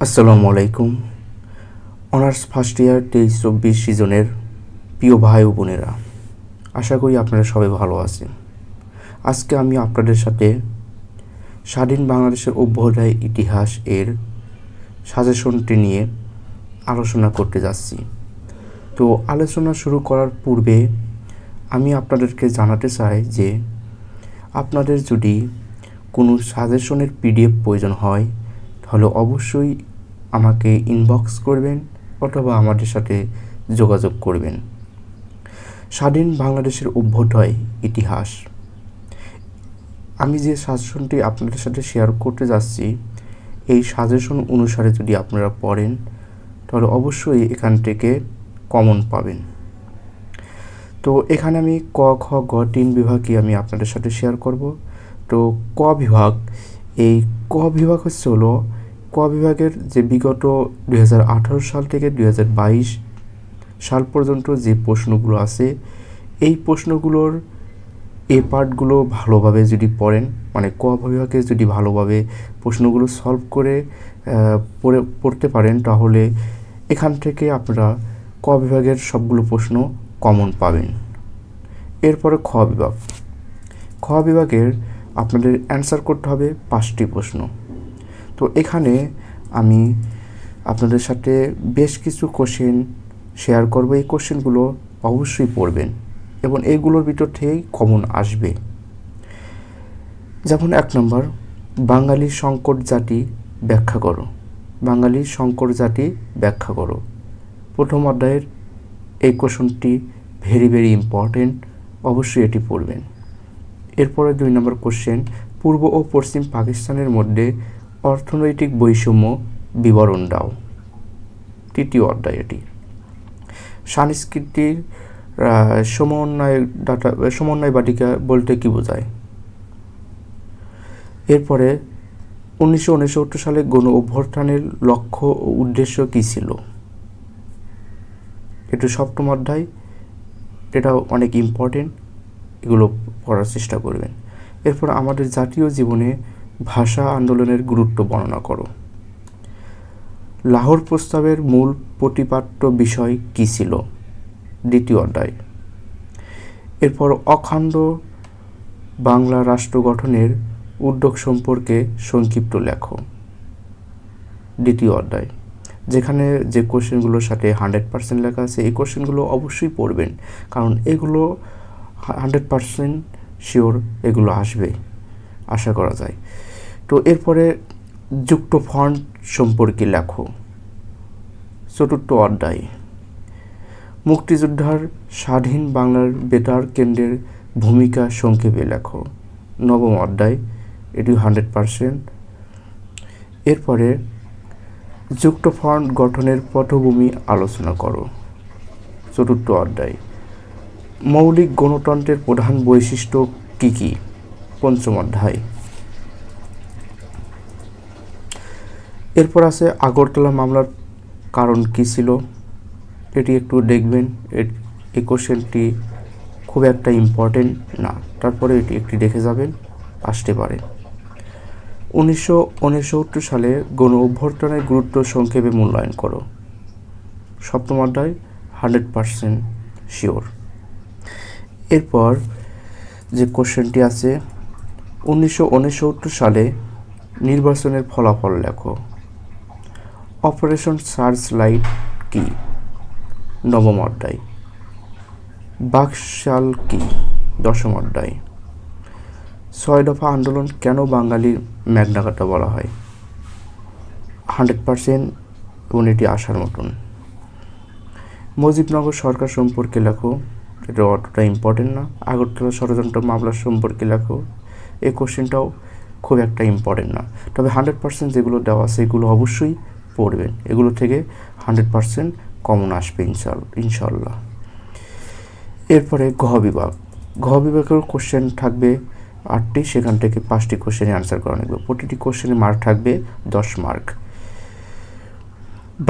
আসসালামু আলাইকুম। Honours first year 23-24 সিজনের প্রিয় ভাই ও বোনেরা, আশা করি আপনারা সবাই ভালো আছেন। আজকে আমি আপনাদের সাথে স্বাধীন বাংলাদেশের অভ্যুদয় ইতিহাস এর সাজেশনটি নিয়ে আলোচনা করতে যাচ্ছি। তো আলোচনা শুরু করার পূর্বে আমি আপনাদেরকে জানাতে চাই যে আপনাদের যদি কোনো সাজেশনের পিডিএফ প্রয়োজন হয় তাহলে অবশ্যই আমাকে ইনবক্স করবেন অথবা আমাদের সাথে যোগাযোগ করবেন। স্বাধীন বাংলাদেশের অভ্যুদয় ইতিহাস, আমি যে সাজেশনটি আপনাদের সাথে শেয়ার করতে যাচ্ছি, এই সাজেশন অনুসারে যদি আপনারা পড়েন তাহলে অবশ্যই এখান থেকে কমন পাবেন। তো এখানে আমি ক, খ, গ 3 বিভাগই আমি আপনাদের সাথে শেয়ার করব। তো ক বিভাগ, এই ক বিভাগ হলো ক বিভাগের যে বিগত 2018 সাল থেকে 2022 সাল পর্যন্ত যে প্রশ্নগুলো আছে, এই প্রশ্নগুলোর এ পার্টগুলো ভালোভাবে যদি পড়েন, মানে ক বিভাগে যদি ভালোভাবে প্রশ্নগুলো সলভ করে পড়তে পারেন তাহলে এখান থেকে আপনারা ক বিভাগের সবগুলো প্রশ্ন কমন পাবেন। এরপরে খ বিভাগ, খ বিভাগের আপনাদের অ্যান্সার করতে হবে 5টি প্রশ্ন। তো এখানে আমি আপনাদের সাথে বেশ কিছু কোশ্চেন শেয়ার করব। এই কোশ্চেনগুলো অবশ্যই পড়বেন এবং এইগুলোর ভিতর থেকেই কমন আসবে। যেমন 1 নম্বর, বাঙালি সংকট জাতি ব্যাখ্যা করো। বাঙালি সংকট জাতি ব্যাখ্যা করো, প্রথম অধ্যায়ের এই কোশ্চেনটি ভেরি ইম্পর্টেন্ট, অবশ্যই এটি পড়বেন। এরপরে 2 নম্বর কোশ্চেন, পূর্ব ও পশ্চিম পাকিস্তানের মধ্যে অর্থনৈতিক বৈষম্য বিবরণ দাও, তৃতীয় অধ্যায় এটি। সংস্কৃতির সমন্বয় বাটিকা বলতে কি বোঝায়। এরপরে 1969 সালে গণ অভ্যুত্থানের লক্ষ্য ও উদ্দেশ্য কী ছিল, এটি 7ম অধ্যায়, এটাও অনেক ইম্পর্টেন্ট, এগুলো পড়ার চেষ্টা করবেন। এরপর আমাদের জাতীয় জীবনে ভাষা আন্দোলনের গুরুত্ব বর্ণনা করো। লাহোর প্রস্তাবের মূল প্রতিপাদ্য বিষয় কী ছিল, 2য় অধ্যায়। এরপর অখণ্ড বাংলা রাষ্ট্র গঠনের উদ্যোগ সম্পর্কে সংক্ষিপ্ত লেখো, 2য় অধ্যায়। যেখানে যে কোশ্চেনগুলোর সাথে 100% লেখা আছে, এই কোশ্চেনগুলো অবশ্যই পড়বেন, কারণ এগুলো 100% শিওর এগুলো আসবে, আশা করা যায়। তো এরপরে যুক্ত ফন্ট সম্পর্কে লেখো, 4র্থ অধ্যায়। মুক্তিযোদ্ধার স্বাধীন বাংলার বেতার কেন্দ্রের ভূমিকা সংক্ষেপে লেখো, 9ম অধ্যায়, এটি 100%। এরপরে যুক্ত ফন্ট গঠনের পটভূমি আলোচনা করো, 4র্থ অধ্যায়। মৌলিক গণতন্ত্রের প্রধান বৈশিষ্ট্য কী কী, 5ম অধ্যায়। এরপর আছে আগরতলা মামলার কারণ কী ছিল, এটি একটু দেখবেন। এই কোশ্চেনটি খুব একটা ইম্পর্টেন্ট না, তারপরে এটি একটি দেখে যাবেন, আসতে পারে। 1969 সালে গণ অভ্যুত্থানের গুরুত্ব সংক্ষেপে মূল্যায়ন করো, 7ম অধ্যায়, 100% শিওর। এরপর যে কোশ্চেনটি আছে, 1969 সালে নির্বাচনের ফলাফল লেখো। অপারেশন সার্চ লাইট কি, 9ম অধ্যায়। বাকশাল কি, 10ম অধ্যায়। 6 দফা আন্দোলন কেন বাঙালির ম্যাগনা কার্টা বলা হয়, 100% এবং এটি আসার মতন। মুজিবনগর সরকার সম্পর্কে লেখো, এটা অতটা ইম্পর্টেন্ট না। আগরতলা ষড়যন্ত্র মামলা সম্পর্কে লেখো, এই কোশ্চেনটাও খুব একটা ইম্পর্টেন্ট না, তবে 100% যেগুলো দেওয়া আছে এগুলো অবশ্যই পড়বেন, এগুলো থেকে 100% কমন আসবে ইনশাল্লাহ। এরপরে ঘ বিভাগ, ঘ বিভাগের কোশ্চেন থাকবে 8টি, সেখান থেকে 5টি কোশ্চেনে আনসার করা লাগবে, প্রতিটি কোশ্চেনে মার্ক থাকবে 10 মার্ক।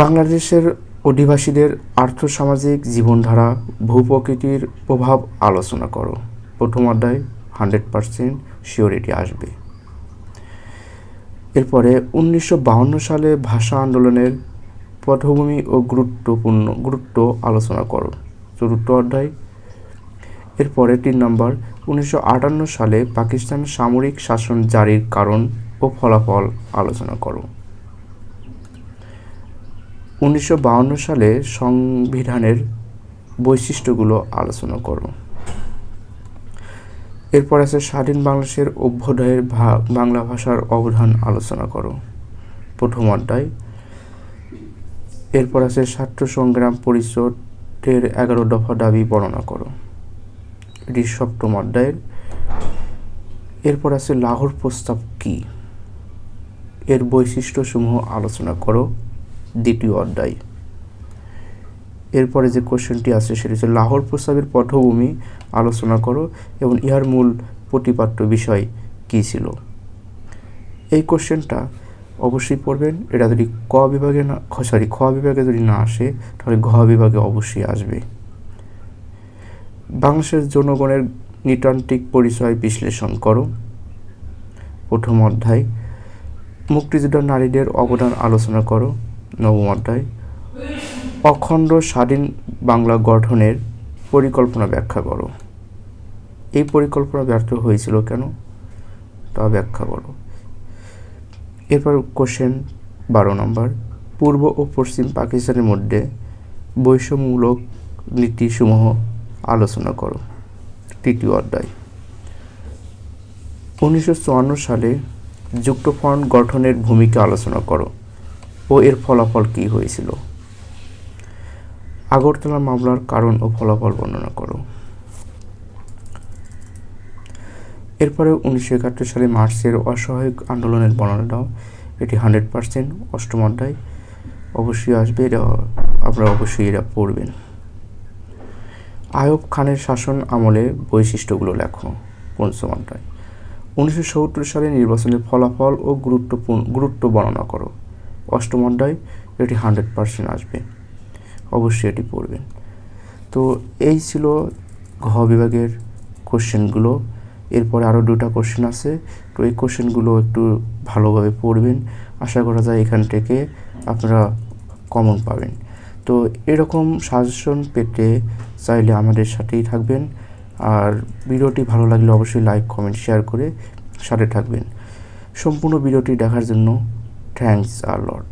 বাংলাদেশের অধিবাসীদের আর্থসামাজিক জীবনধারা ভূপ্রকৃতির প্রভাব আলোচনা করো, 1ম অধ্যায়, 100% শিওরিটি আসবে। এরপরে 1952 সালে ভাষা আন্দোলনের পটভূমি ও গুরুত্ব আলোচনা করো, 4র্থ অধ্যায়। এরপরে 3 নম্বর 1958 সালে পাকিস্তান সামরিক শাসন জারির কারণ ও ফলাফল আলোচনা করো। 1952 সালে সংবিধানের বৈশিষ্ট্যগুলো আলোচনা করো। এরপর আছে স্বাধীন বাংলাদেশের অভ্যুদয়ের বাংলা ভাষার অবদান আলোচনা করো, 1ম অধ্যায়। এরপর আছে ছাত্র সংগ্রাম পরিষদের 11 দফা দাবি বর্ণনা করো, এটি 7ম অধ্যায়ের। এরপর আছে লাহোর প্রস্তাব কি, এর বৈশিষ্ট্যসমূহ আলোচনা করো, 2য় অধ্যায়। এরপরে যে কোশ্চেনটি আছে সেটি হচ্ছে লাহোর প্রস্তাবের পটভূমি আলোচনা করো এবং ইহার মূল প্রতিপাদ্য বিষয় কী ছিল। এই কোশ্চেনটা অবশ্যই পড়বেন। এটা যদি খ বিভাগে যদি না আসে তাহলে ঘ বিভাগে অবশ্যই আসবে। বাংলাদেশের জনগণের নৃতাত্ত্বিক পরিচয় বিশ্লেষণ করো, 1ম অধ্যায়। মুক্তিযুদ্ধ নারীদের অবদান আলোচনা করো, 9ম অধ্যায়। অখণ্ড স্বাধীন বাংলা গঠনের পরিকল্পনা ব্যাখ্যা করো, এই পরিকল্পনা ব্যর্থ হয়েছিল কেন তা ব্যাখ্যা করো। এরপর কোশ্চেন 12 নম্বর, পূর্ব ও পশ্চিম পাকিস্তানের মধ্যে বৈষম্যমূলক নীতিসমূহ আলোচনা করো, 3য় অধ্যায়। 1954 সালে যুক্তফ্রন্ট গঠনের ভূমিকা আলোচনা করো ও এর ফলাফল কী হয়েছিল। আগরতলা মামলার কারণ ও ফলাফল বর্ণনা করো। এরপরে 1971 সালে মার্চের অসহায়ক আন্দোলনের বর্ণনা দাও, এটি 100%, 8ম অধ্যায়। অবশ্যই আসবে, এটা আপনারা অবশ্যই এটা পড়বেন। আইয়ুব খানের শাসন আমলের বৈশিষ্ট্যগুলো লেখো, 5ম অধ্যায়। 1970 সালে নির্বাচনের ফলাফল ও গুরুত্ব বর্ণনা করো, 8ম অধ্যায়। এটি 100% আসবে, অবশ্যই এটি পড়বেন। তো এই ছিল ঘ বিভাগের কোশ্চেনগুলো। এরপরে আরও 2টা কোশ্চেন আছে, তো এই কোশ্চেনগুলো একটু ভালোভাবে পড়বেন। আশা করা যায় এখান থেকে আপনারা কমন পাবেন। তো এরকম সাজেশন পেতে চাইলে আমাদের সাথেই থাকবেন। আর ভিডিওটি ভালো লাগলে অবশ্যই লাইক, কমেন্ট, শেয়ার করে সাথে থাকবেন। সম্পূর্ণ ভিডিওটি দেখার জন্য থ্যাঙ্কস আ লট।